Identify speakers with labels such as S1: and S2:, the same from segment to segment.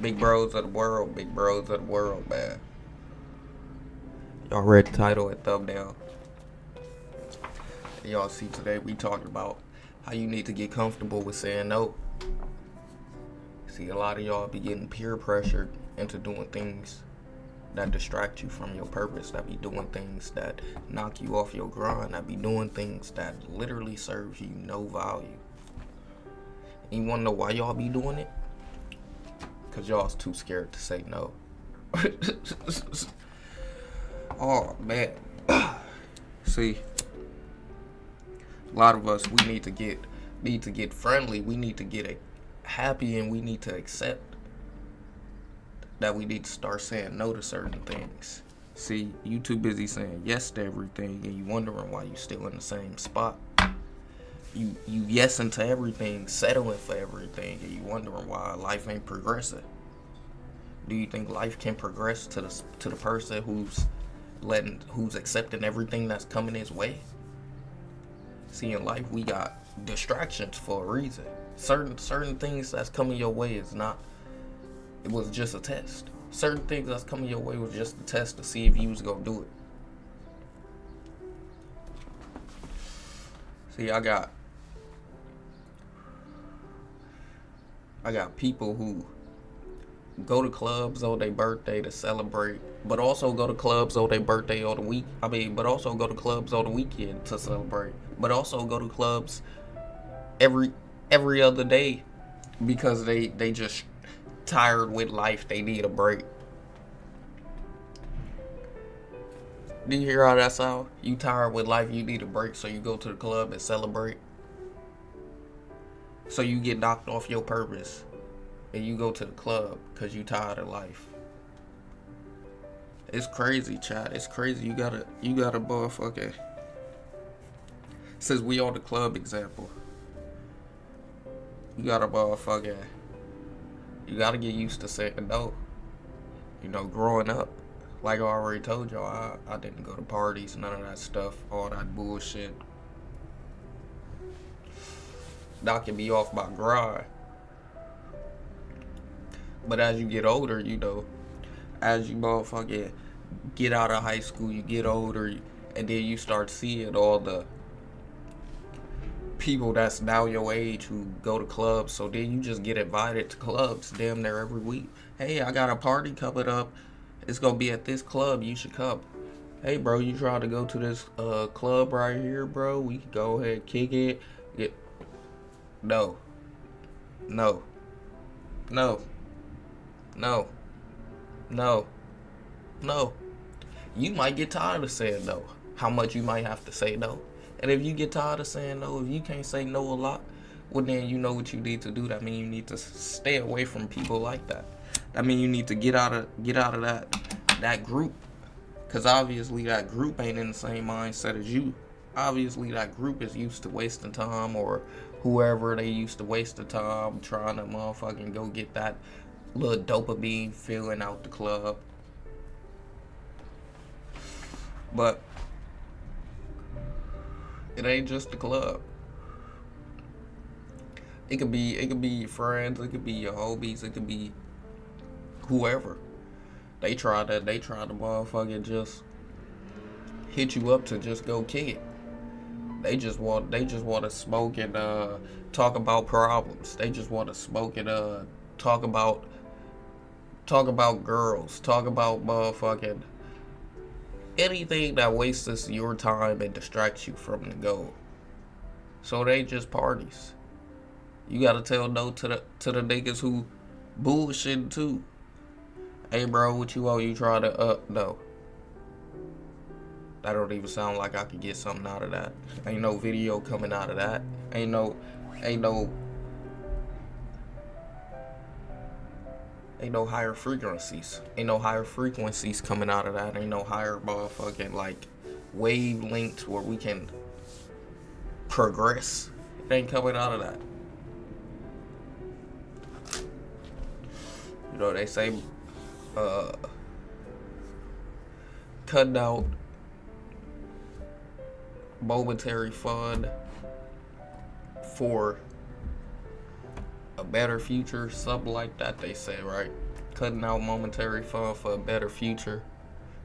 S1: Big bros of the world, big bros of the world, man. Y'all read the title and thumbnail. Y'all see today we talking about how you need to get comfortable with saying no. See, a lot of y'all be getting peer pressured into doing things that distract you from your purpose, that be doing things that knock you off your grind, that be doing things that literally serve you no value. And you wanna know why y'all be doing it? Cause y'all's too scared to say no. Oh man. See, a lot of us we need to get friendly. We need to get happy, and we need to accept that we need to start saying no to certain things. See, you too busy saying yes to everything, and you wondering why you still in the same spot. You yesing to everything, settling for everything, and you wondering why life ain't progressing. Do you think life can progress to the person who's accepting everything that's coming his way? See, in life we got distractions for a reason. Certain things that's coming your way it was just a test. Certain things that's coming your way was just a test to see if you was gonna do it. See, I got people who go to clubs on their birthday to celebrate, but also go to clubs on their birthday on the week. But also go to clubs on the weekend to celebrate, but also go to clubs every other day because they just tired with life. They need a break. Do you hear how that sound? You tired with life, you need a break, so you go to the club and celebrate. So you get knocked off your purpose and you go to the club because you tired of life. It's crazy, chat. It's crazy. You gotta motherfucker. Since we on the club example, you gotta motherfucker. You gotta get used to saying no. You know, growing up, like I already told y'all, I didn't go to parties, none of that stuff, all that bullshit. Knocking me off my grind. But as you get older, you know, as you motherfucking get out of high school, you get older, and then you start seeing all the people that's now your age who go to clubs. So then you just get invited to clubs damn near every week. Hey, I got a party coming up. It's gonna be at this club. You should come. Hey, bro, you trying to go to this club right here, bro? We can go ahead, kick it. No, no, no, no, no, no. You might get tired of saying no. How much you might have to say no. And if you get tired of saying no, if you can't say no a lot, well then you know what you need to do. That means you need to stay away from people like that. That means you need to get out of that group. Cause obviously that group ain't in the same mindset as you. Obviously that group is used to wasting time, or whoever they used to waste the time trying to motherfucking go get that little dopamine feeling out the club. But it ain't just the club. It could be your friends, it could be your homies, it could be whoever. They try to motherfucking just hit you up to just go kick it. They just want to smoke and talk about problems. They just want to smoke and talk about girls, talk about motherfucking anything that wastes your time and distracts you from the goal. So they just parties. You gotta tell no to the niggas who bullshitting too. Hey bro, what you want? You try to no. That don't even sound like I could get something out of that. Ain't no video coming out of that. Ain't no higher frequencies. Ain't no higher frequencies coming out of that. Ain't no higher motherfucking like wavelengths where we can progress. It ain't coming out of that. You know, they say cutting out momentary fun for a better future, something like that they say, right? Cutting out momentary fun for a better future.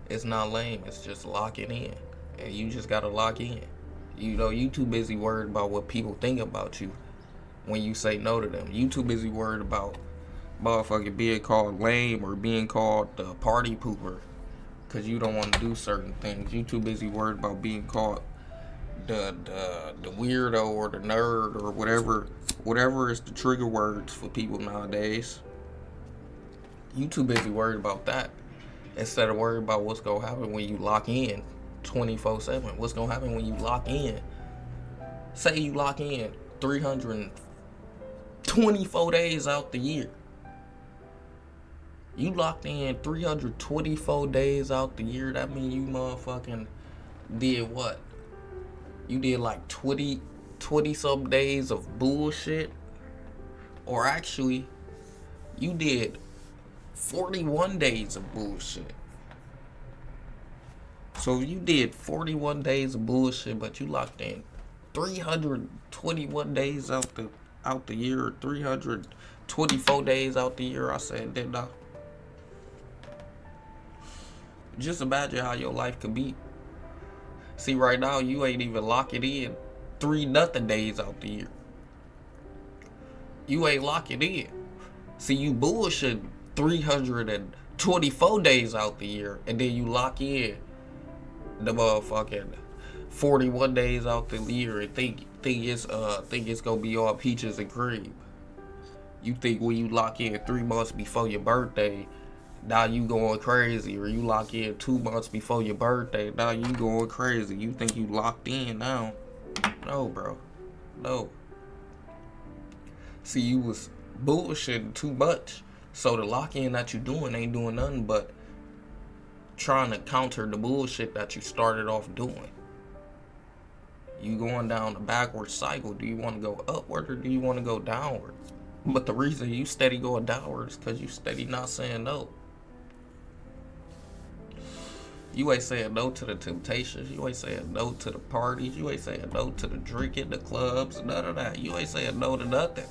S1: It's not lame. It's just locking in. And you just gotta lock in. You know, you too busy worried about what people think about you when you say no to them. You too busy worried about motherfucking being called lame or being called the party pooper because you don't want to do certain things. You too busy worried about being called the weirdo or the nerd or whatever is the trigger words for people nowadays. You too busy worried about that instead of worried about what's gonna happen when you lock in 24/7. What's gonna happen when you lock in? Say you lock in 324 days out the year. You locked in 324 days out the year. That means you motherfucking did what? You did like 20 some days of bullshit. Or actually, you did 41 days of bullshit. So you did 41 days of bullshit, but you locked in 321 days out the year, 324 days out the year. I said, didn't I? Just imagine how your life could be. See, right now you ain't even locking in 3 nothing days out the year. You ain't locking in. See, you bullshit 324 days out the year, and then you lock in the motherfucking 41 days out the year and think it's gonna be all peaches and cream. You think when you lock in 3 months before your birthday, now you going crazy, or you lock in 2 months before your birthday, now you going crazy. You think you locked in now? No, bro. No. See, you was bullshitting too much. So the lock in that you doing ain't doing nothing but trying to counter the bullshit that you started off doing. You going down a backwards cycle. Do you want to go upward or do you want to go downward? But the reason you steady going downward is because you steady not saying no. You ain't saying no to the temptations. You ain't saying no to the parties. You ain't saying no to the drinking, the clubs, none of that. You ain't saying no to nothing.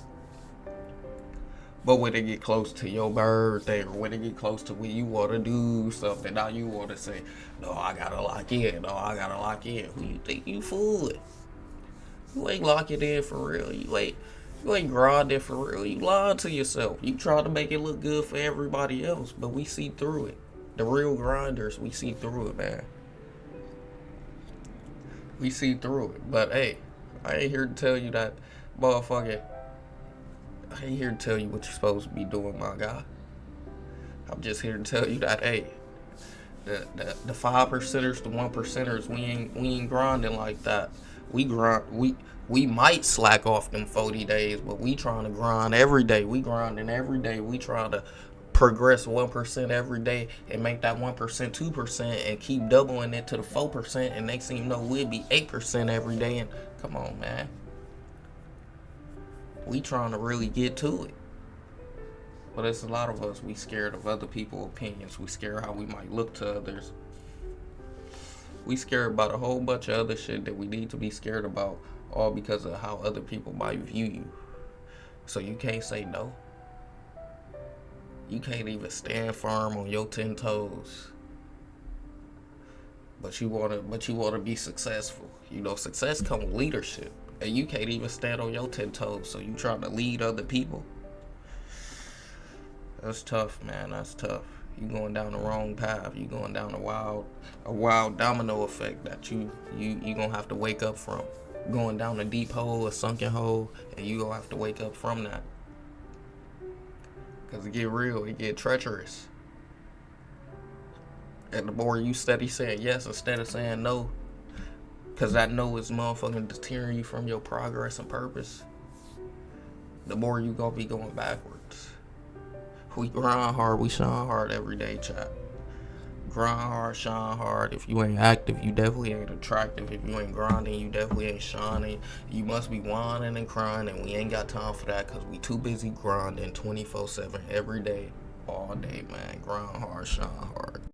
S1: But when it get close to your birthday or when it get close to when you want to do something, now you want to say, no, I gotta lock in. No, I gotta lock in. Who you think you fooling? You ain't locking in for real. You ain't grinding for real. You lying to yourself. You trying to make it look good for everybody else, but we see through it. The real grinders, we see through it, man. We see through it. But hey, I ain't here to tell you that motherfucking. I ain't here to tell you what you're supposed to be doing, my guy. I'm just here to tell you that, hey, the 5%ers, the 1%ers, we ain't grinding like that. We grind. We might slack off them 40 days, but we trying to grind every day. We grinding every day. We trying to progress 1% every day and make that 1% 2% and keep doubling it to the 4%. And next thing you know, we'll be 8% every day. And come on, man. We trying to really get to it. But it's a lot of us, we scared of other people's opinions. We scared how we might look to others. We scared about a whole bunch of other shit that we need to be scared about, all because of how other people might view you. So you can't say no. You can't even stand firm on your 10 toes. But you wanna be successful. You know, success comes with leadership. And you can't even stand on your 10 toes, so you trying to lead other people. That's tough, man. That's tough. You going down the wrong path. You going down a wild domino effect that you gonna have to wake up from. Going down a deep hole, a sunken hole, and you gonna have to wake up from that. Cause it get real, it get treacherous. And the more you steady saying yes instead of saying no, cause that no is motherfucking deterring you from your progress and purpose, the more you gonna be going backwards. We grind hard, we shine hard every day, chat. Grind hard, shine hard. If you ain't active, you definitely ain't attractive. If you ain't grinding, you definitely ain't shining. You must be whining and crying, and we ain't got time for that because we too busy grinding 24/7 every day, all day, man. Grind hard, shine hard.